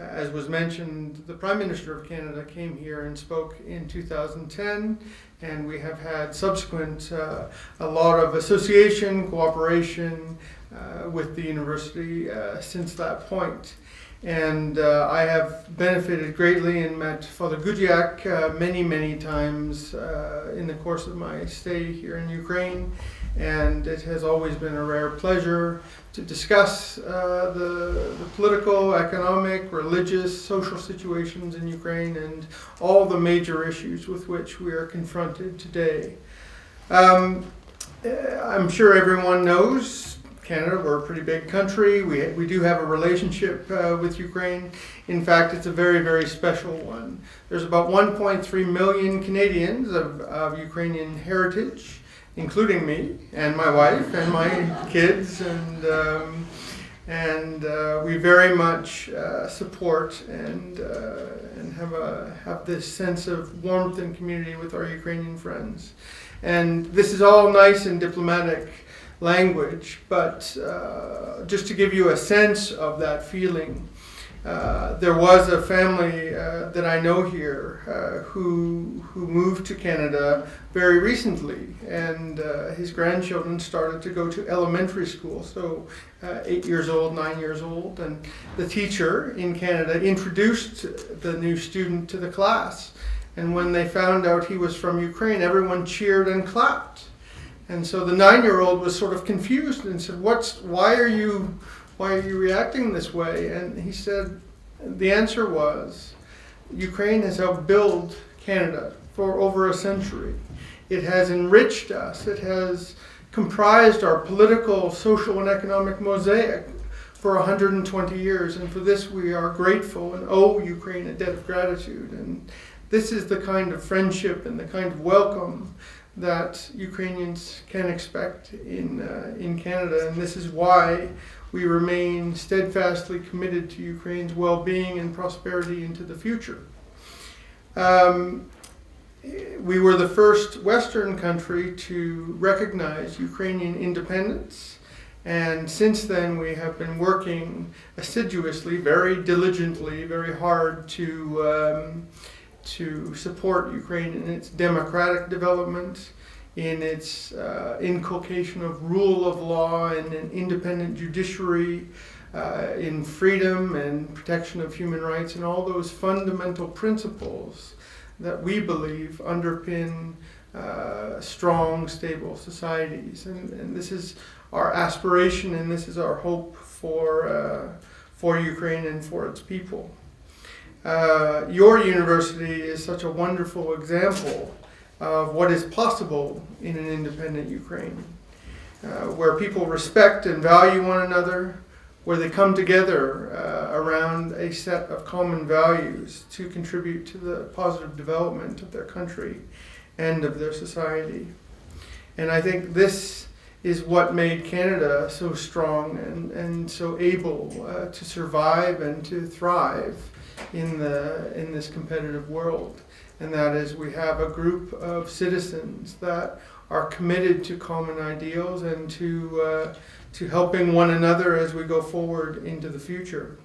As was mentioned, the Prime Minister of Canada came here and spoke in 2010, and we have had subsequent a lot of association, cooperation with the university since that point. And I have benefited greatly and met Father Gudziak many times in the course of my stay here in Ukraine. And it has always been a rare pleasure to discuss the political, economic, religious, social situations in Ukraine and all the major issues with which we are confronted today. I'm sure everyone knows Canada, we're a pretty big country. We do have a relationship with Ukraine. In fact, it's a very special one. There's about 1.3 million Canadians of Ukrainian heritage, including me and my wife and my kids, and we very much support and have this sense of warmth and community with our Ukrainian friends. And this is all nice and diplomatic language, but just to give you a sense of that feeling, there was a family that I know here who moved to Canada very recently, and his grandchildren started to go to elementary school, so 8 years old, 9 years old, and the teacher in Canada introduced the new student to the class, and when they found out he was from Ukraine, everyone cheered and clapped. And so the 9-year-old was sort of confused and said, why are you reacting this way? And he said, the answer was, Ukraine has helped build Canada for over a century. It has enriched us. It has comprised our political, social, and economic mosaic for 120 years. And for this we are grateful and owe Ukraine a debt of gratitude. And this is the kind of friendship and the kind of welcome that Ukrainians can expect in Canada, and this is why we remain steadfastly committed to Ukraine's well-being and prosperity into the future. We were the first Western country to recognize Ukrainian independence, and since then we have been working assiduously, very diligently, very hard to support Ukraine in its democratic development, in its inculcation of rule of law and an independent judiciary, in freedom and protection of human rights, and all those fundamental principles that we believe underpin strong, stable societies. And this is our aspiration, and this is our hope for Ukraine and for its people. Your university is such a wonderful example of what is possible in an independent Ukraine, where people respect and value one another, where they come together around a set of common values to contribute to the positive development of their country and of their society. And I think this is what made Canada so strong and so able to survive and to thrive in this competitive world, and that is we have a group of citizens that are committed to common ideals and to helping one another as we go forward into the future.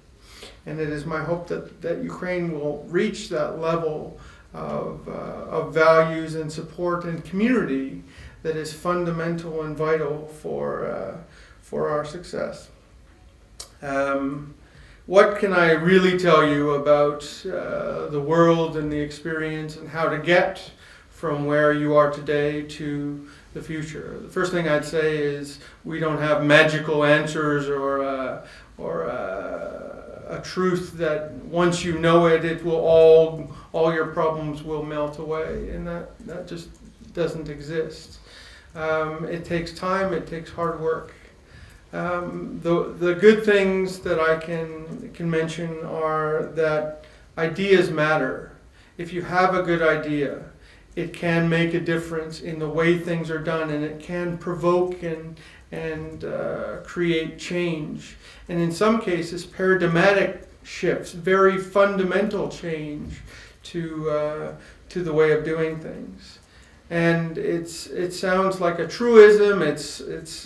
And it is my hope that Ukraine will reach that level of values and support and community that is fundamental and vital for our success. What can I really tell you about the world and the experience and how to get from where you are today to the future? The first thing I'd say is we don't have magical answers or a truth that once you know it, it will all your problems will melt away, and that just doesn't exist. It takes time, it takes hard work. The good things that I can mention are that ideas matter. If you have a good idea, it can make a difference in the way things are done, and it can provoke and create change. And in some cases, paradigmatic shifts, very fundamental change to the way of doing things. And it sounds like a truism, it's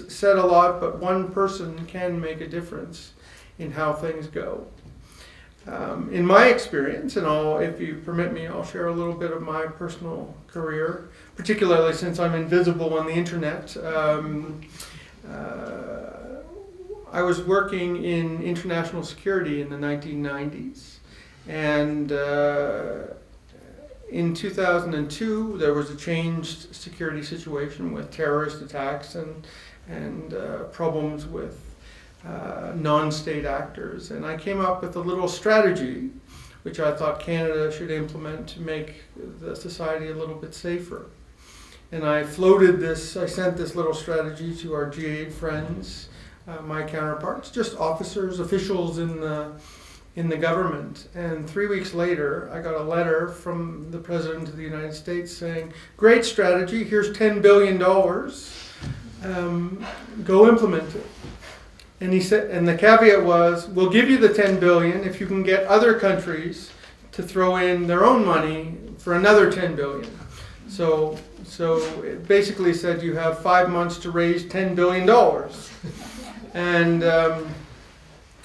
said a lot, but one person can make a difference in how things go. In my experience, and if you permit me, I'll share a little bit of my personal career, particularly since I'm invisible on the internet. I was working in international security in the 1990s, and in 2002 there was a changed security situation with terrorist attacks and problems with non-state actors, and I came up with a little strategy which I thought Canada should implement to make the society a little bit safer. And I sent this little strategy to our G8 friends, my counterparts, just officers, officials in the government. And 3 weeks later, I got a letter from the President of the United States saying, "Great strategy, here's $10 billion, go implement it." And he said, and the caveat was, "We'll give you the $10 billion if you can get other countries to throw in their own money for another $10 billion." So it basically said you have 5 months to raise $10 billion.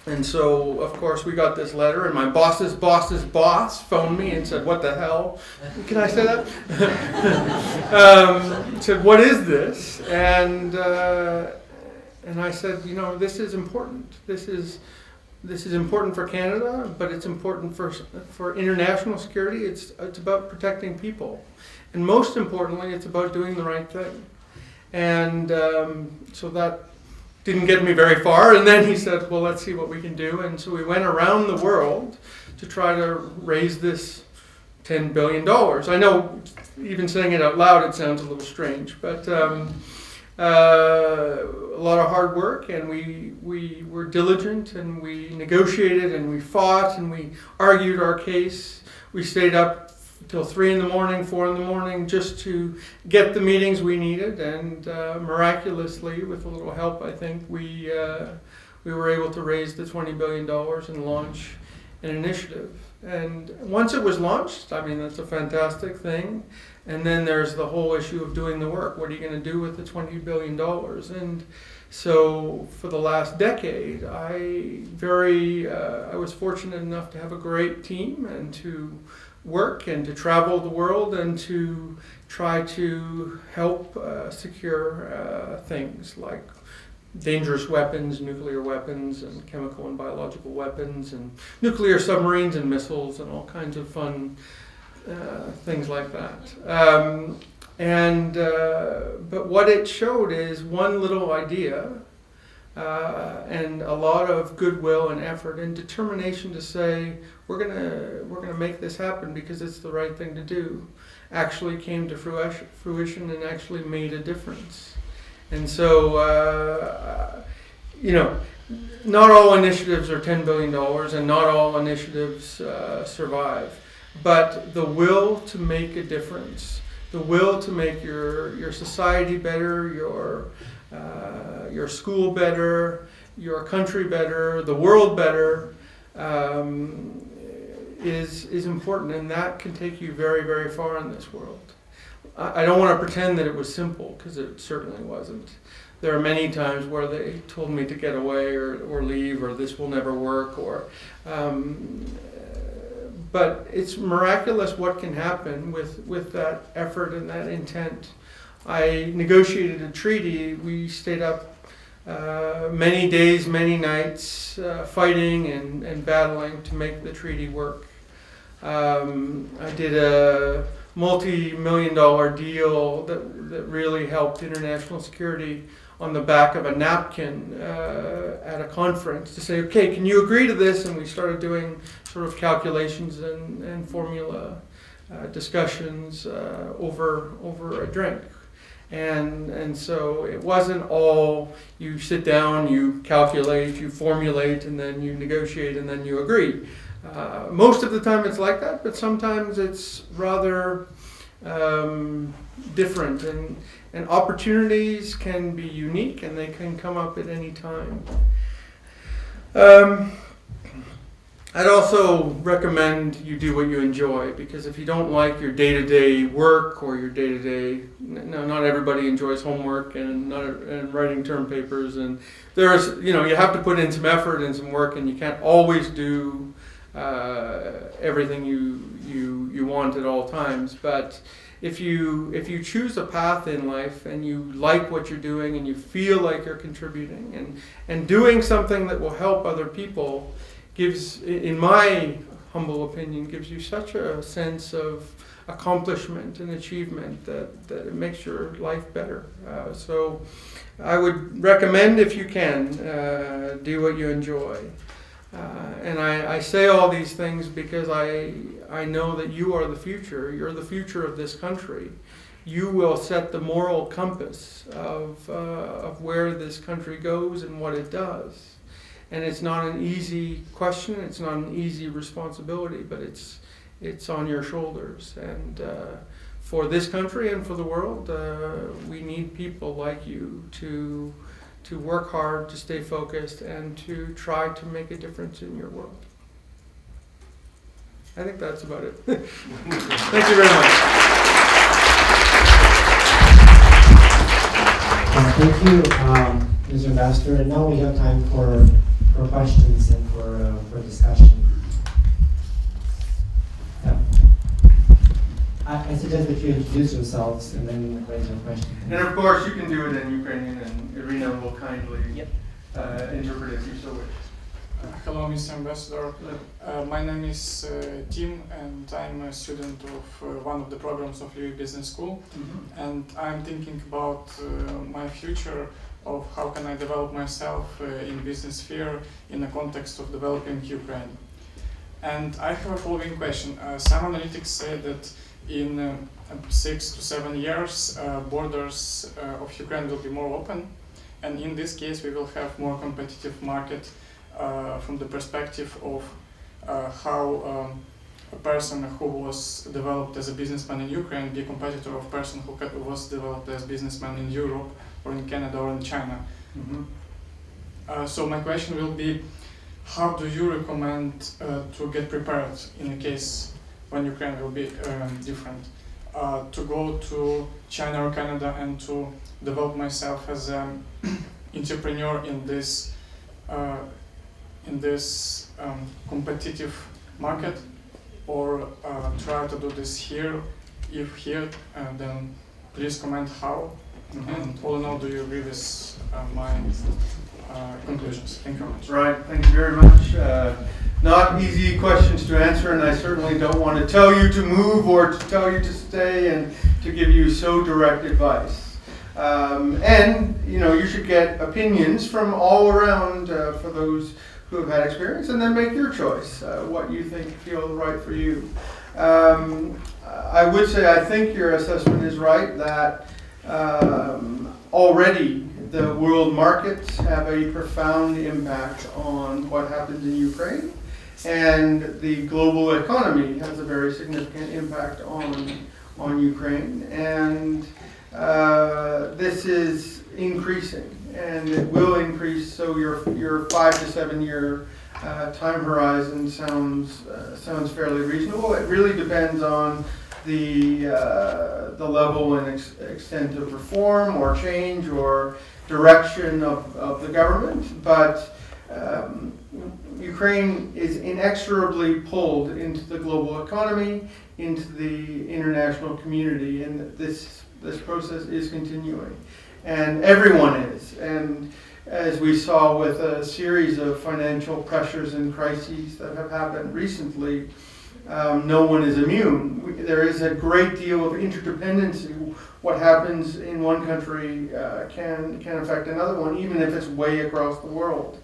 And so, of course, we got this letter, and my boss's boss phoned me and said, "What the hell?" Can I say that? Said, "What is this?" And I said, this is important. This is important for Canada, but it's important for international security. It's about protecting people. And most importantly, it's about doing the right thing. And so that didn't get me very far. And then he said, "Well, let's see what we can do." And so we went around the world to try to raise this $10 billion. I know even saying it out loud, it sounds a little strange, but a lot of hard work, and we were diligent, and we negotiated, and we fought, and we argued our case. We stayed up till 3 in the morning, 4 in the morning, just to get the meetings we needed, and miraculously, with a little help, I think, we were able to raise the $20 billion and launch an initiative. And once it was launched, that's a fantastic thing. And then there's the whole issue of doing the work. What are you going to do with the $20 billion? And so for the last decade, I was fortunate enough to have a great team and to work and to travel the world and to try to help secure things like dangerous weapons, nuclear weapons, and chemical and biological weapons, and nuclear submarines and missiles, and all kinds of fun things like that. But what it showed is one little idea and a lot of goodwill and effort and determination to say we're gonna make this happen because it's the right thing to do, actually came to fruition and actually made a difference. And so not all initiatives are $10 billion, and not all initiatives survive. But the will to make a difference, the will to make your society better, your school better, your country better, the world better, is important, and that can take you very, very far in this world. I don't want to pretend that it was simple, because it certainly wasn't. There are many times where they told me to get away or leave, or this will never work, but it's miraculous what can happen with that effort and that intent. I negotiated a treaty. We stayed up many days, many nights, fighting and battling to make the treaty work. I did a multi-million-dollar deal that really helped international security on the back of a napkin at a conference to say, okay, can you agree to this? And we started doing sort of calculations and formula discussions over a drink. And so it wasn't all you sit down, you calculate, you formulate, and then you negotiate, and then you agree. Most of the time it's like that, but sometimes it's rather different, and opportunities can be unique, and they can come up at any time. I'd also recommend you do what you enjoy, because if you don't like your day-to-day work or your day-to-day, not everybody enjoys homework and writing term papers, and there's, you have to put in some effort and some work, and you can't always do everything you want at all times. But if you choose a path in life and you like what you're doing and you feel like you're contributing and doing something that will help other people, gives, in my humble opinion, gives you such a sense of accomplishment and achievement that it makes your life better. So I would recommend, if you can, do what you enjoy. And I say all these things because I know that you are the future. You're the future of this country. You will set the moral compass of where this country goes and what it does. And it's not an easy question. It's not an easy responsibility, but it's on your shoulders. And for this country and for the world, we need people like you to work hard, to stay focused, and to try to make a difference in your world. I think that's about it. Thank you very much. Thank you, Mr. Ambassador. And now we have time for questions and for discussion. Yeah. I suggest that you introduce yourselves and then raise your question. And of course, you can do it in Ukrainian, and Irina will kindly interpret it if you so wish. Hello, Mr. Ambassador. My name is Tim, and I'm a student of one of the programs of Lviv Business School. Mm-hmm. And I'm thinking about my future of how can I develop myself in business sphere in the context of developing Ukraine. And I have a following question. Some analytics say that in 6 to 7 years, borders of Ukraine will be more open, and in this case we will have more competitive market from the perspective of how a person who was developed as a businessman in Ukraine be a competitor of a person who was developed as a businessman in Europe or in Canada or in China. Mm-hmm. So my question will be, how do you recommend to get prepared in a case when Ukraine will be different, to go to China or Canada and to develop myself as an entrepreneur in this competitive market, or try to do this here? If here, then please comment how. Mm-hmm. And all in all, do you agree with my conclusions? Thank you very much. Right, thank you very much. Not easy questions to answer, and I certainly don't want to tell you to move or to tell you to stay and to give you so direct advice. And you should get opinions from all around for those who have had experience, and then make your choice, what you think feels right for you. I would say I think your assessment is right, that already the world markets have a profound impact on what happens in Ukraine, and the global economy has a very significant impact on Ukraine, and this is increasing, and it will increase. So your 5 to 7 year time horizon sounds fairly reasonable. It really depends on the level and extent of reform or change or direction of the government, but Ukraine is inexorably pulled into the global economy, into the international community, and this process is continuing, and everyone is. And as we saw with a series of financial pressures and crises that have happened recently, no one is immune. There is a great deal of interdependency. What happens in one country can affect another one, even if it's way across the world.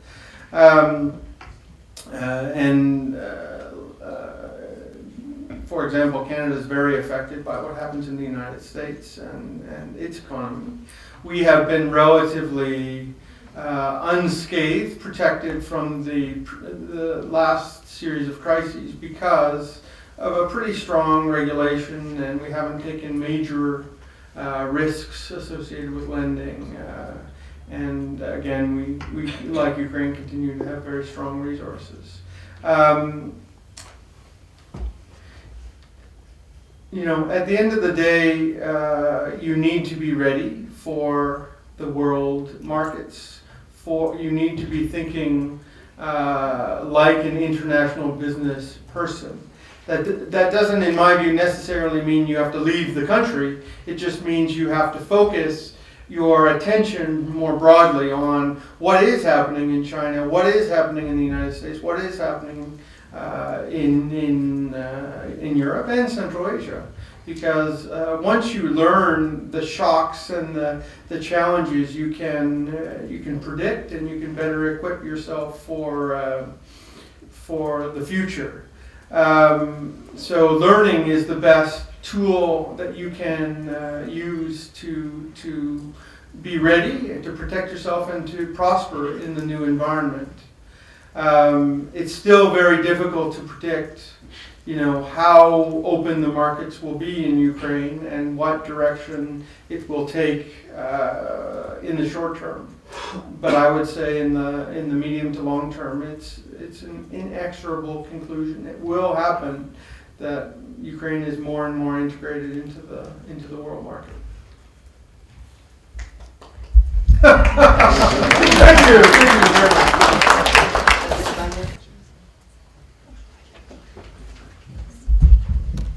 For example, Canada is very affected by what happens in the United States and its economy. We have been relatively unscathed, protected from the last series of crises because of a pretty strong regulation, and we haven't taken major risks associated with lending. And again, we like Ukraine, continue to have very strong resources. At the end of the day, you need to be ready for the world markets. You need to be thinking like an international business person. That doesn't, in my view, necessarily mean you have to leave the country. It just means you have to focus your attention more broadly on what is happening in China, what is happening in the United States, what is happening in Europe and Central Asia. Because once you learn the shocks and the challenges, you can predict and you can better equip yourself for the future. So learning is the best tool that you can use to be ready, to protect yourself, and to prosper in the new environment. It's still very difficult to predict, how open the markets will be in Ukraine and what direction it will take in the short term. But I would say in the medium to long term, it's an inexorable conclusion. It will happen that Ukraine is more and more integrated into the world market. Thank you very much.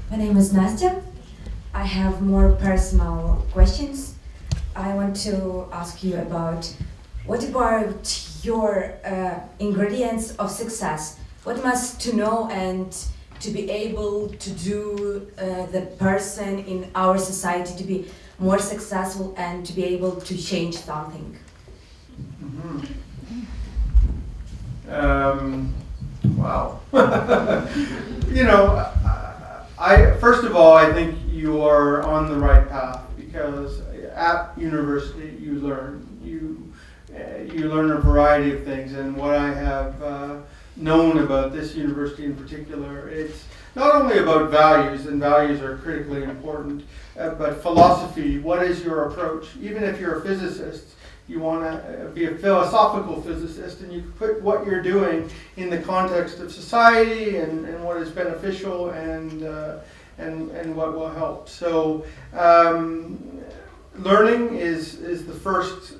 My name is Nastya. I have more personal questions. I want to ask you about what about your ingredients of success? What must to know and to be able to do the person in our society to be more successful and to be able to change something? Wow. First of all, I think you are on the right path, because at university you learn. You learn a variety of things, and what I have known about this university in particular, it's not only about values, and values are critically important, but philosophy. What is your approach? Even if you're a physicist, you want to be a philosophical physicist, and you put what you're doing in the context of society and what is beneficial and what will help. So learning is the first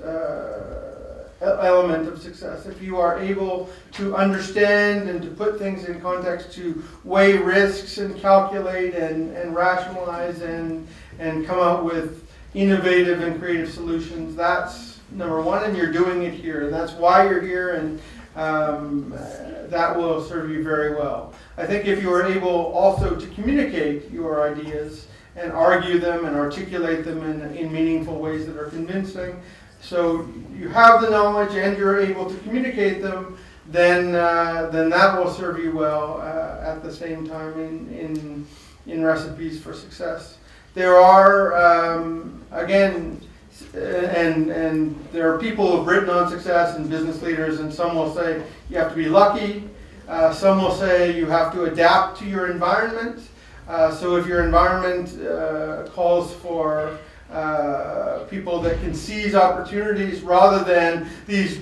element of success. If you are able to understand and to put things in context, to weigh risks and calculate and rationalize and come out with innovative and creative solutions, that's number one, and you're doing it here, and that's why you're here, and that will serve you very well. I think if you are able also to communicate your ideas and argue them and articulate them in meaningful ways that are convincing, so you have the knowledge and you're able to communicate them, then that will serve you well at the same time in recipes for success. There are, again, and there are people who have written on success and business leaders, and some will say you have to be lucky. Some will say you have to adapt to your environment. So if your environment calls for people that can seize opportunities rather than these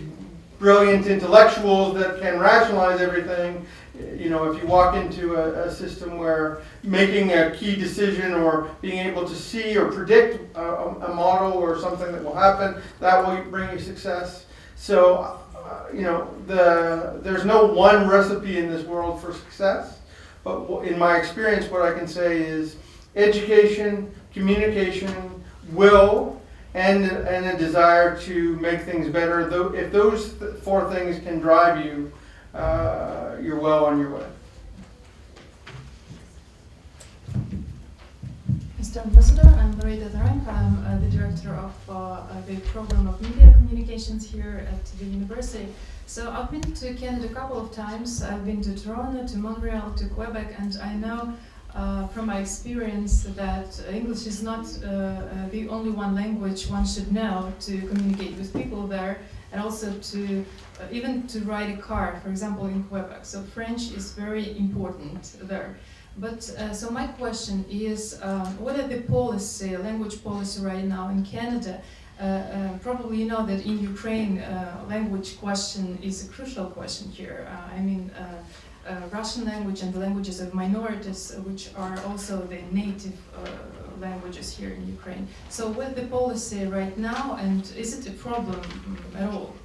brilliant intellectuals that can rationalize everything, if you walk into a system where making a key decision or being able to see or predict a model or something that will happen, that will bring you success. So, there's no one recipe in this world for success. But in my experience, what I can say is education, communication, will, and a desire to make things better. If those four things can drive you, you're well on your way. Mr. Ambassador, I'm Loretta Zarenka. I'm the director of the program of media communications here at the university. So I've been to Canada a couple of times. I've been to Toronto, to Montreal, to Quebec, and I know from my experience that English is not the only one language one should know to communicate with people there, and also to even to ride a car, for example, in Quebec. So French is very important there. But so my question is, what are the policy, language policy right now in Canada? Probably you know that in Ukraine, language question is a crucial question here. Russian language and the languages of minorities, which are also the native languages here in Ukraine. So what's the policy right now, and is it a problem at all?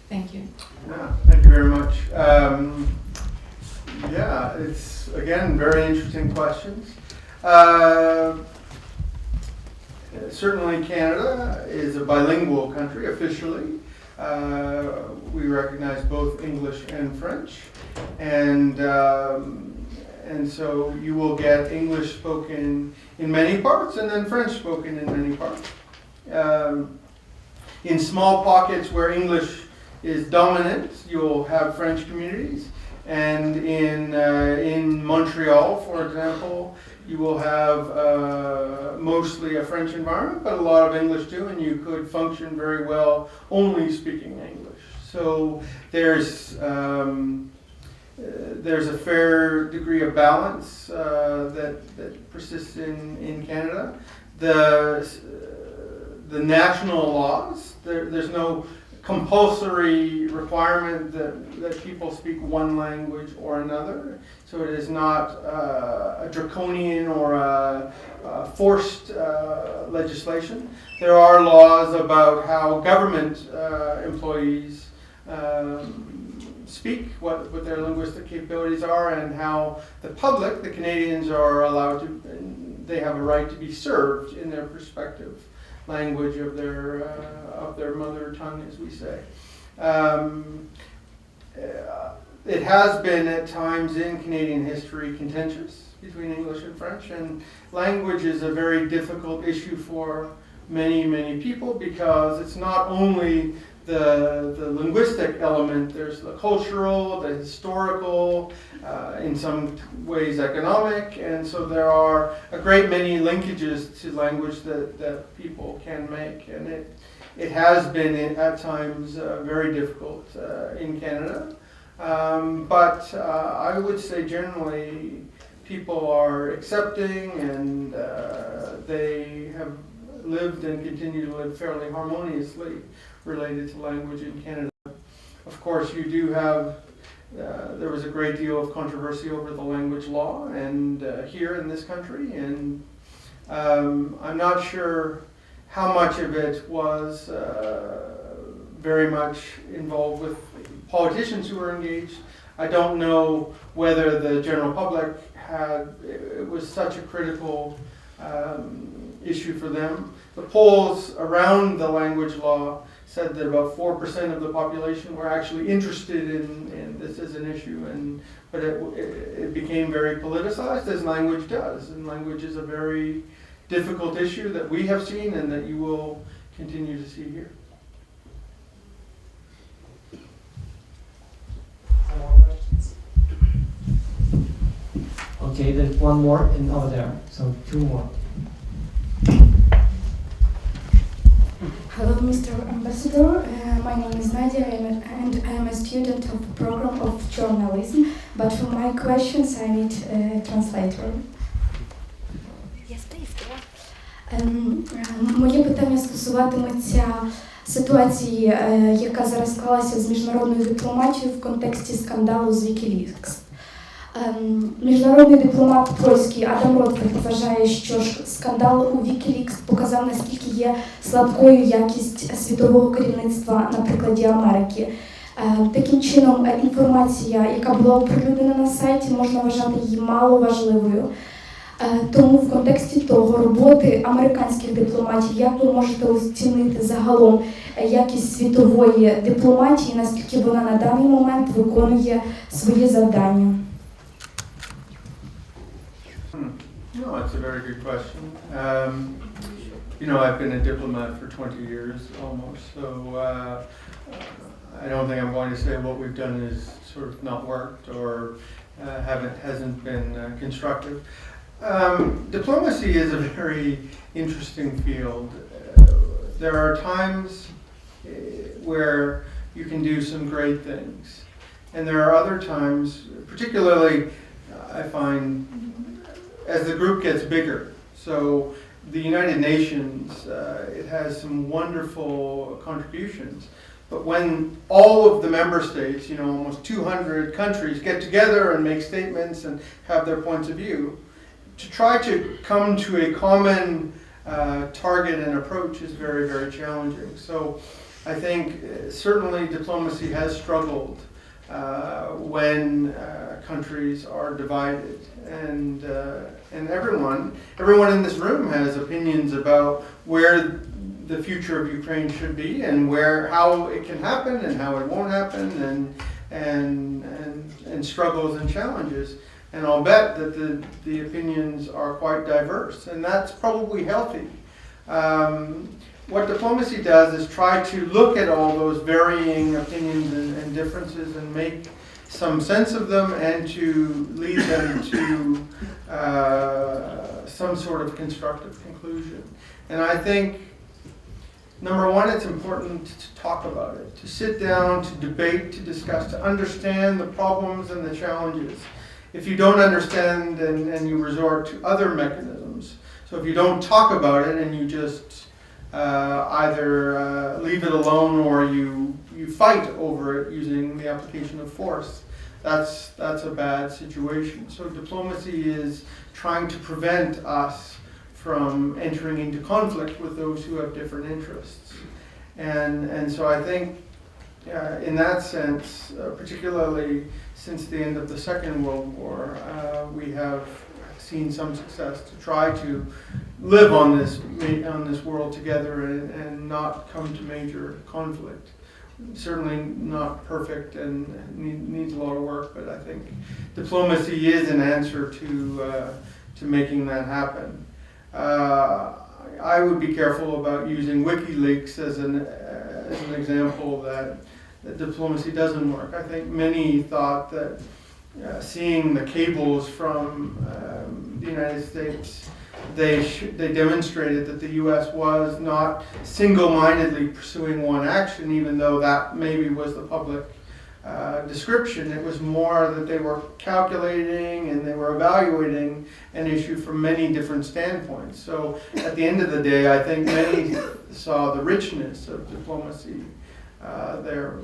Thank you. Yeah, thank you very much. Yeah, it's, again, very interesting questions. Certainly Canada is a bilingual country officially. We recognize both English and French. And so you will get English spoken in many parts and then French spoken in many parts. In small pockets where English is dominant, you'll have French communities. And in Montreal, for example, you will have mostly a French environment, but a lot of English too, and you could function very well only speaking English. So there's a fair degree of balance that persists in Canada. The national laws, there's no compulsory requirement that people speak one language or another. So it is not a draconian or a forced legislation. There are laws about how government employees speak, what their linguistic capabilities are, and how the public, the Canadians, are allowed to, they have a right to be served in their respective language of their mother tongue, as we say. It has been at times in Canadian history contentious between English and French, and language is a very difficult issue for many, many people because it's not only the linguistic element, there's the cultural, the historical, in some ways economic, and so there are a great many linkages to language that people can make, and it has been at times very difficult in Canada. But I would say generally people are accepting and they have lived and continue to live fairly harmoniously related to language in Canada. Of course, you do have, there was a great deal of controversy over the language law and here in this country, and I'm not sure how much of it was very much involved with politicians who were engaged. I don't know whether the general public it was such a critical issue for them. The polls around the language law said that about 4% of the population were actually interested in this as an issue, but it became very politicized, as language does, and language is a very difficult issue that we have seen and that you will continue to see here. More questions? Okay, there's one more and over there, so two more. Hello, Mr. Ambassador. My name is Nadia, and I am a student of the program of journalism. But for my questions, I need a translator. Yes, please, go on. Моє питання стосуватиметься ситуації, яка зараз склалася з міжнародною дипломатією в контексті скандалу з WikiLeaks. Міжнародний дипломат польський Адам Ротфельд вважає, що скандал у WikiLeaks показав, наскільки є слабкою якість світового керівництва на прикладі Америки. Таким чином, інформація, яка була оприлюднена на сайті, можна вважати її мало важливою. Тому в контексті того роботи американських дипломатів, як ви можете оцінити загалом якість світової дипломатії, наскільки вона на даний момент виконує свої завдання? No, it's a very good question. You know, I've been a diplomat for 20 years almost, so I don't think I'm going to say what we've done is sort of not worked or hasn't been constructive. Diplomacy is a very interesting field. There are times where you can do some great things, and there are other times, particularly I find as the group gets bigger. So the United Nations, it has some wonderful contributions. But when all of the member states, you know, almost 200 countries get together and make statements and have their points of view, to try to come to a common target and approach is very, very challenging. So I think certainly diplomacy has struggled when countries are divided, and everyone in this room has opinions about where the future of Ukraine should be, and how it can happen and how it won't happen, and struggles and challenges. And I'll bet that the opinions are quite diverse, and that's probably healthy. What diplomacy does is try to look at all those varying opinions and differences and make some sense of them, and to lead them to some sort of constructive conclusion. And I think, number one, it's important to talk about it, to sit down, to debate, to discuss, to understand the problems and the challenges. If you don't understand, and you resort to other mechanisms, so if you don't talk about it and you just either leave it alone, or you fight over it using the application of force, that's a bad situation. So diplomacy is trying to prevent us from entering into conflict with those who have different interests. And so I think in that sense, particularly since the end of the Second World War, we have seen some success to try to live on this world together and not come to major conflict. Certainly not perfect and needs a lot of work, but I think diplomacy is an answer to making that happen. I would be careful about using WikiLeaks as an example that diplomacy doesn't work. I think many thought that seeing the cables from the United States, they demonstrated that the U.S. was not single-mindedly pursuing one action, even though that maybe was the public description. It was more that they were calculating and they were evaluating an issue from many different standpoints. So at the end of the day, I think many saw the richness of diplomacy there,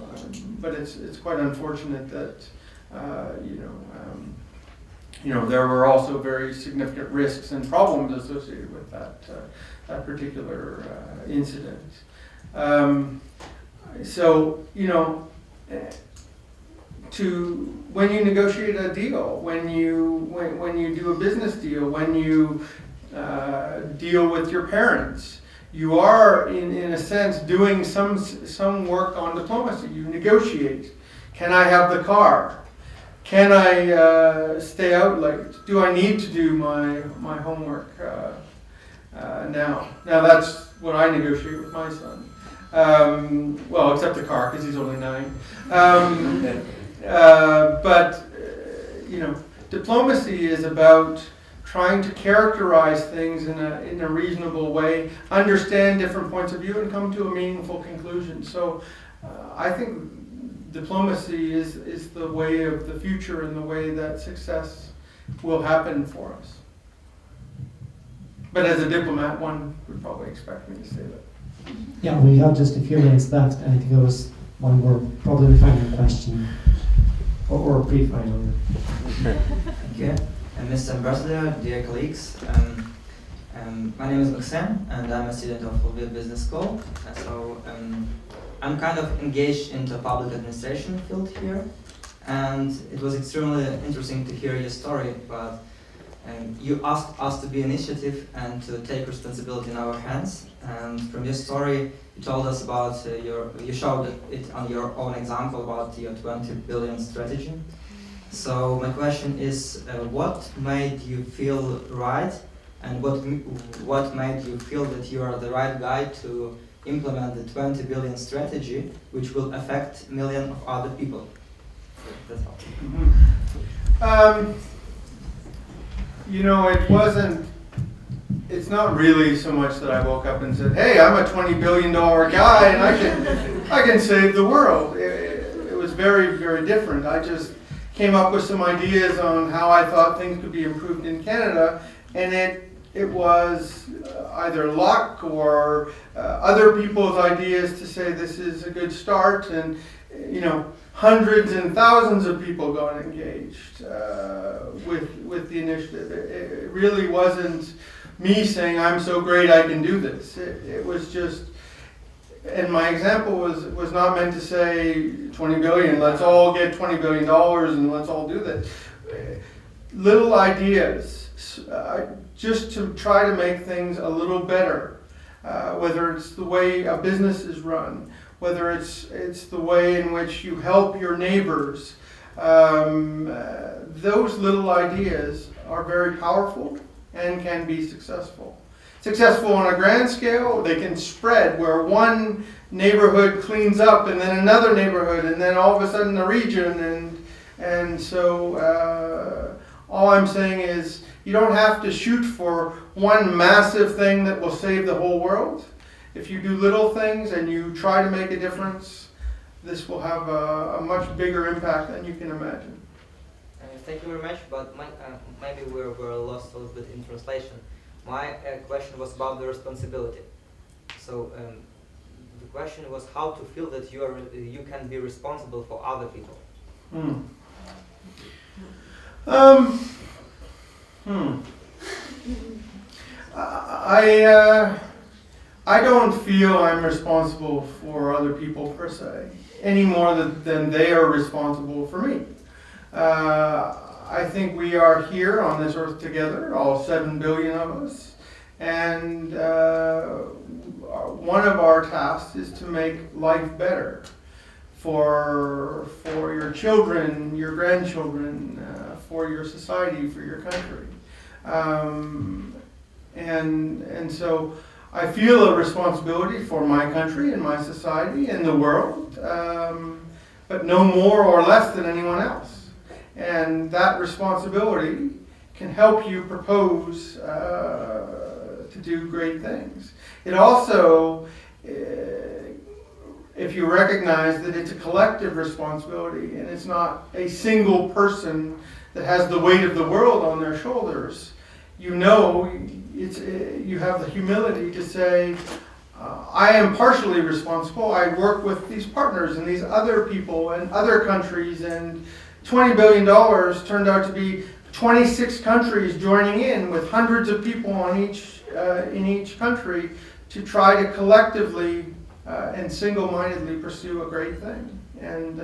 but it's quite unfortunate that there were also very significant risks and problems associated with that particular incident. When you negotiate a deal, when you do a business deal, when you deal with your parents, you are in a sense doing some work on diplomacy. You negotiate. Can I have the car? Can I stay out late? Do I need to do my homework now? Now that's what I negotiate with my son. Well, except the car, because he's only 9. Diplomacy is about trying to characterize things in a reasonable way, understand different points of view, and come to a meaningful conclusion. So I think diplomacy is the way of the future and the way that success will happen for us. But as a diplomat, one would probably expect me to say that. Yeah, we have just a few minutes left, and I think there was one more, probably the final question, or pre-final. Okay, Mr. Ambassador, dear colleagues, my name is Maxim, and I'm a student of Lviv Business School. I'm kind of engaged in the public administration field here, and it was extremely interesting to hear your story. But you asked us to be initiative and to take responsibility in our hands. And from your story, you told us about you showed it on your own example about your 20 billion strategy. So my question is, what made you feel right, and what made you feel that you are the right guy to implement the 20 billion strategy, which will affect millions of other people? That's all. It's not really so much that I woke up and said, hey, I'm a $20 billion guy and I can save the world. It was very, very different. I just came up with some ideas on how I thought things could be improved in Canada, and it was either luck or other people's ideas to say this is a good start, and hundreds and thousands of people got engaged with the initiative. It really wasn't me saying I'm so great I can do this. It was just and my example was not meant to say 20 billion, let's all get $20 billion and let's all do that. Little ideas, just to try to make things a little better, whether it's the way a business is run, whether it's the way in which you help your neighbors. Those little ideas are very powerful and can be successful. Successful on a grand scale, they can spread where one neighborhood cleans up and then another neighborhood and then all of a sudden a region, and so all I'm saying is you don't have to shoot for one massive thing that will save the whole world. If you do little things and you try to make a difference, this will have a much bigger impact than you can imagine. Thank you very much, but maybe we were lost a little bit in translation. My question was about the responsibility. So the question was how to feel that you can be responsible for other people. I don't feel I'm responsible for other people per se, any more than they are responsible for me. I think we are here on this earth together, all 7 billion of us, and one of our tasks is to make life better for your children, your grandchildren, for your society, for your country. And so I feel a responsibility for my country and my society and the world, but no more or less than anyone else. And that responsibility can help you propose to do great things. It also, if you recognize that it's a collective responsibility and it's not a single person that has the weight of the world on their shoulders, you know you have the humility to say, I am partially responsible. I work with these partners and these other people and other countries, and $20 billion turned out to be 26 countries joining in with hundreds of people on in each country to try to collectively and single-mindedly pursue a great thing. And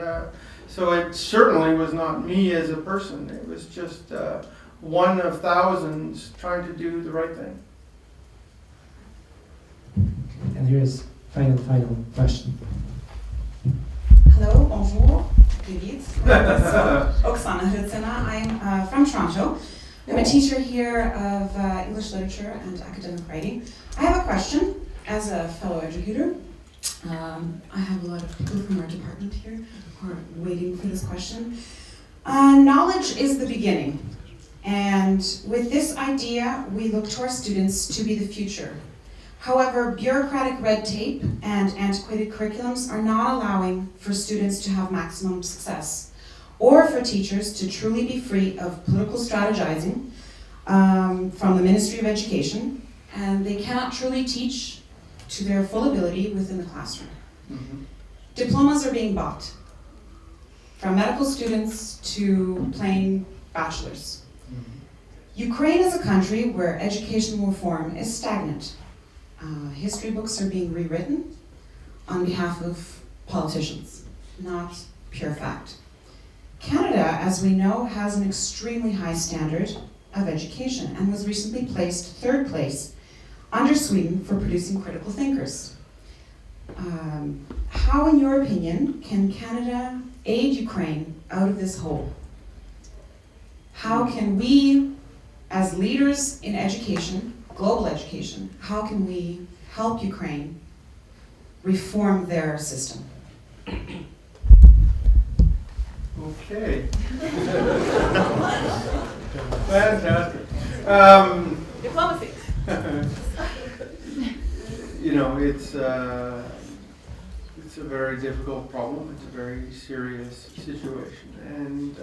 so it certainly was not me as a person. It was just one of thousands trying to do the right thing. And here is final question. Hello, bonjour, привет. Oksana Hrycina. I'm from Toronto. I'm a teacher here of English literature and academic writing. I have a question as a fellow educator. I have a lot of people from our department here who are waiting for this question. Knowledge is the beginning. And with this idea, we look to our students to be the future. However, bureaucratic red tape and antiquated curriculums are not allowing for students to have maximum success, or for teachers to truly be free of political strategizing from the Ministry of Education, and they cannot truly teach to their full ability within the classroom. Mm-hmm. Diplomas are being bought, from medical students to plain bachelors. Mm-hmm. Ukraine is a country where educational reform is stagnant. History books are being rewritten on behalf of politicians, not pure fact. Canada, as we know, has an extremely high standard of education and was recently placed 3rd place under Sweden for producing critical thinkers. How, in your opinion, can Canada aid Ukraine out of this hole? How can we, as leaders in education, global education, how can we help Ukraine reform their system? Okay. Fantastic. Diplomacy. You know, it's a very difficult problem. It's a very serious situation, and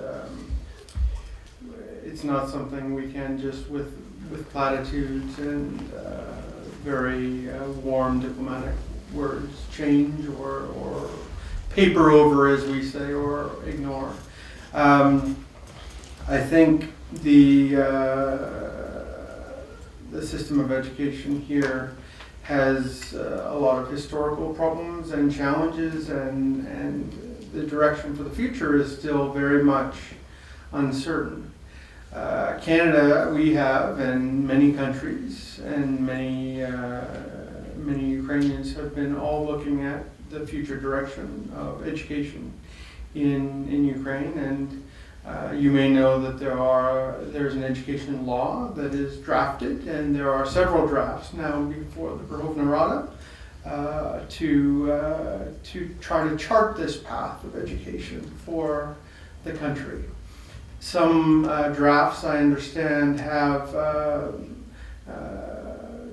it's not something we can just with platitudes and very warm diplomatic words change or paper over, as we say, or ignore. I think the system of education here has a lot of historical problems and challenges, and the direction for the future is still very much uncertain. Canada, we have, and many countries, and many Ukrainians have been all looking at the future direction of education in Ukraine, and you may know that there's an education law that is drafted, and there are several drafts now before the Verkhovna Rada to try to chart this path of education for the country. Some drafts, I understand, have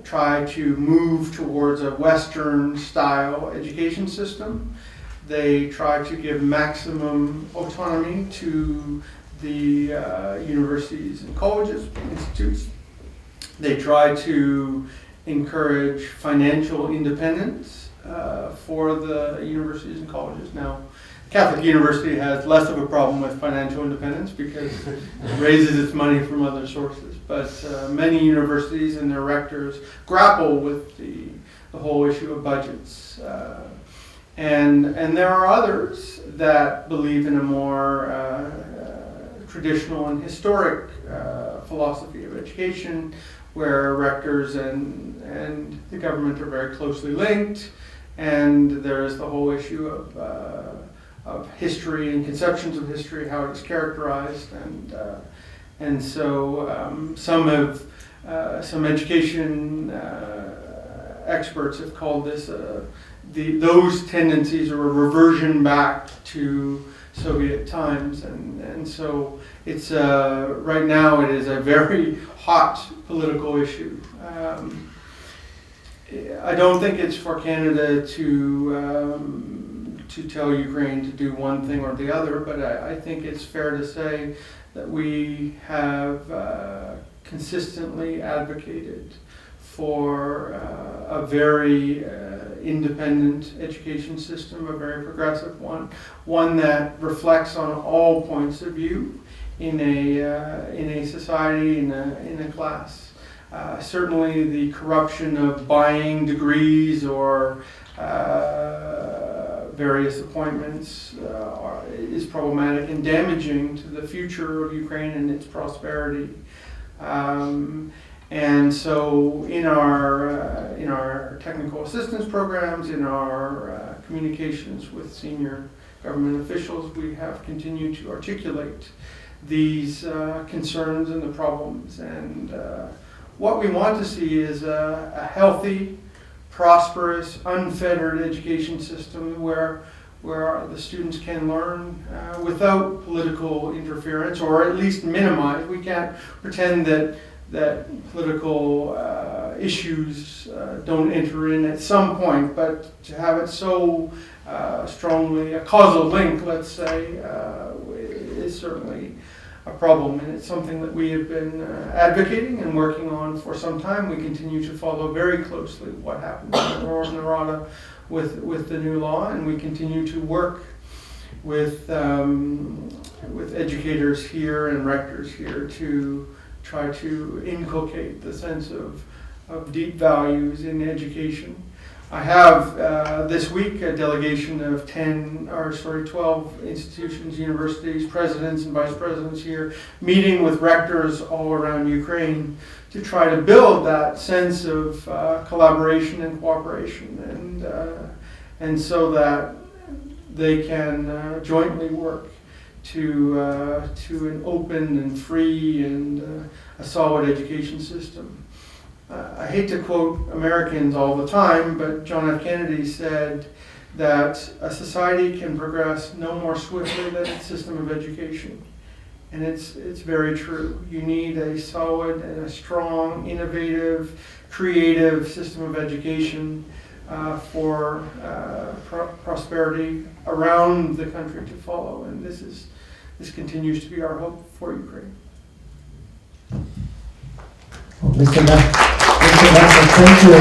tried to move towards a Western-style education system. They try to give maximum autonomy to the universities and colleges, institutes. They try to encourage financial independence for the universities and colleges. Now, Catholic University has less of a problem with financial independence because it raises its money from other sources. But many universities and their rectors grapple with the whole issue of budgets. And there are others that believe in a more traditional and historic philosophy of education, where rectors and the government are very closely linked, and there is the whole issue of history and conceptions of history, how it's characterized, and so some education experts have called this those tendencies are a reversion back to Soviet times, and so it's right now it is a very hot political issue. I don't think it's for Canada to tell Ukraine to do one thing or the other, but I think it's fair to say that we have consistently advocated for a very independent education system, a very progressive one that reflects on all points of view in a society, in a class. Certainly the corruption of buying degrees or various appointments is problematic and damaging to the future of Ukraine and its prosperity. And so in our technical assistance programs, in our communications with senior government officials, we have continued to articulate these concerns and the problems. And what we want to see is a healthy, prosperous, unfettered education system where the students can learn without political interference, or at least minimize. We can't pretend that political issues don't enter in at some point, but to have it so strongly, a causal link, let's say, is certainly a problem, and it's something that we have been advocating and working on for some time. We continue to follow very closely what happens in the Verkhovna Rada with the new law, and we continue to work with educators here and rectors here to try to inculcate the sense of deep values in education. I have this week a delegation of 12 institutions, universities, presidents and vice presidents here, meeting with rectors all around Ukraine to try to build that sense of collaboration and cooperation, and so that they can jointly work to an open and free and a solid education system. I hate to quote Americans all the time, but John F. Kennedy said that a society can progress no more swiftly than its system of education. And it's very true. You need a solid and a strong, innovative, creative system of education for prosperity around the country to follow. And this continues to be our hope for Ukraine. Mr. Master, thank you.